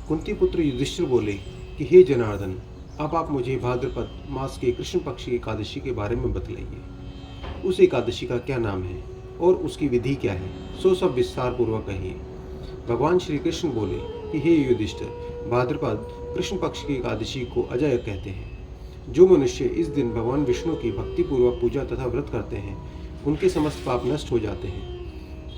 कुंती पुत्र युधिष्ठिर बोले कि हे जनार्दन, अब आप मुझे भाद्रपद मास के कृष्ण पक्ष की एकादशी के बारे में बतलाइए। उस एकादशी का क्या नाम है और उसकी विधि क्या है, सो सब विस्तार पूर्वक कहिए। भगवान श्री कृष्ण बोले कि हे युधिष्ठिर, भाद्रपद कृष्ण पक्ष की एकादशी को अजय कहते हैं। जो मनुष्य इस दिन भगवान विष्णु की भक्तिपूर्वक पूजा तथा व्रत करते हैं, उनके समस्त पाप नष्ट हो जाते हैं।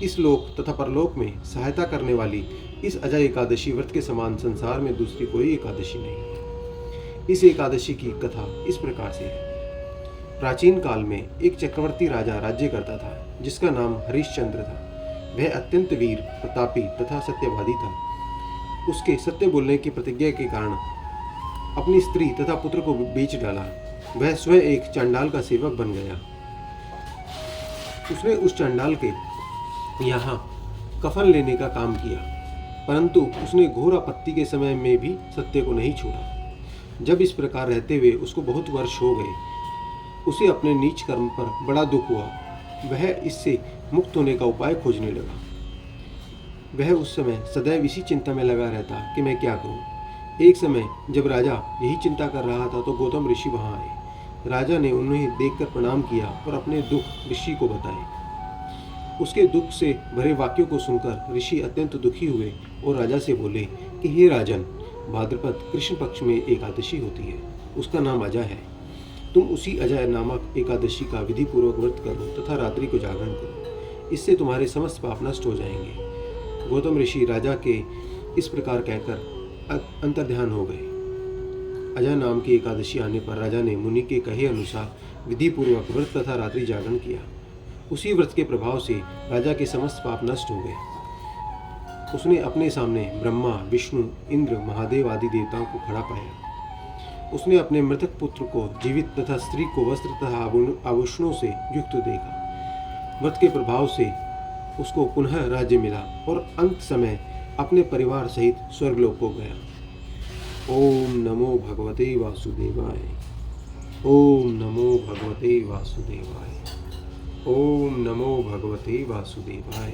इस लोक तथा परलोक में सहायता करने वाली इस अजय एकादशी व्रत के समान संसार में दूसरी कोई एकादशी नहीं है। इस एकादशी की कथा इस प्रकार से है। प्राचीन काल में एक चक्रवर्ती राजा राज्य करता था, जिसका नाम हरिश्चंद्र था। वह अत्यंत वीर, प्रतापी तथा सत्यवादी था। उसके सत्य बोलने की प्रतिज्ञा के कारण अपनी स्त्री तथा पुत्र को बेच डाला। वह स्वयं एक चांडाल का सेवक बन गया। उसने उस चांडाल के यहाँ कफन लेने का काम किया, परंतु उसने घोर आपत्ति के समय में भी सत्य को नहीं छोड़ा। जब इस प्रकार रहते हुए उसको बहुत वर्ष हो गए, उसे अपने नीच कर्म पर बड़ा दुख हुआ। वह इससे मुक्त होने का उपाय खोजने लगा। वह उस समय सदैव इसी चिंता में लगा रहता कि मैं क्या करूं। एक समय जब राजा यही चिंता कर रहा था तो गौतम ऋषि वहां आए। राजा ने उन्हें देखकर प्रणाम किया और अपने दुख ऋषि को बताए। उसके दुख से भरे वाक्यों को सुनकर ऋषि अत्यंत दुखी हुए और राजा से बोले कि हे राजन, भाद्रपद कृष्ण पक्ष में एकादशी होती है, उसका नाम अजय है। तुम उसी अजय नामक एकादशी का विधि पूर्वक व्रत करो तथा रात्रि को जागरण करो। इससे तुम्हारे समस्त पाप नष्ट हो जाएंगे। गौतम ऋषि राजा के इस प्रकार कहकर अंतर्ध्यान हो गए। अजय नाम की एकादशी आने पर राजा ने मुनि के कहे अनुसार विधि पूर्वक व्रत तथा रात्रि जागरण किया। उसी व्रत के प्रभाव से राजा के समस्त पाप नष्ट हो गए। उसने अपने सामने ब्रह्मा, विष्णु, इंद्र, महादेव आदि देवताओं को खड़ा पाया। उसने अपने मृतक पुत्र को जीवित तथा स्त्री को वस्त्र तथा आभूषणों से युक्त देखा। व्रत के प्रभाव से उसको पुनः राज्य मिला और अंत समय अपने परिवार सहित स्वर्गलोक को गया। ओम नमो भगवते वासुदेवाय। ओम नमो भगवते वासुदेवाय। ओम नमो भगवते वासुदेवाय।